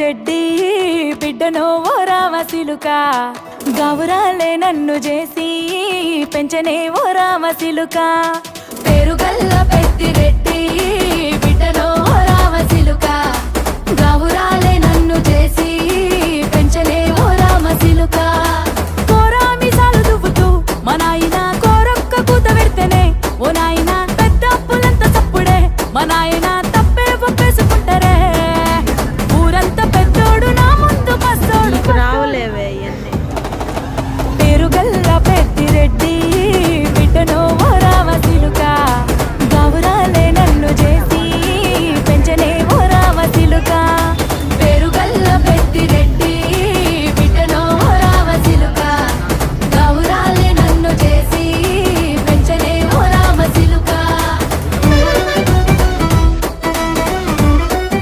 రెడ్డి బిడ్డనో ఓ రామసిలుక గౌరాలే నన్ను చేసి పెంచనే ఓ రామసిలుక పేరుగల్ల పెద్దిరెడ్డి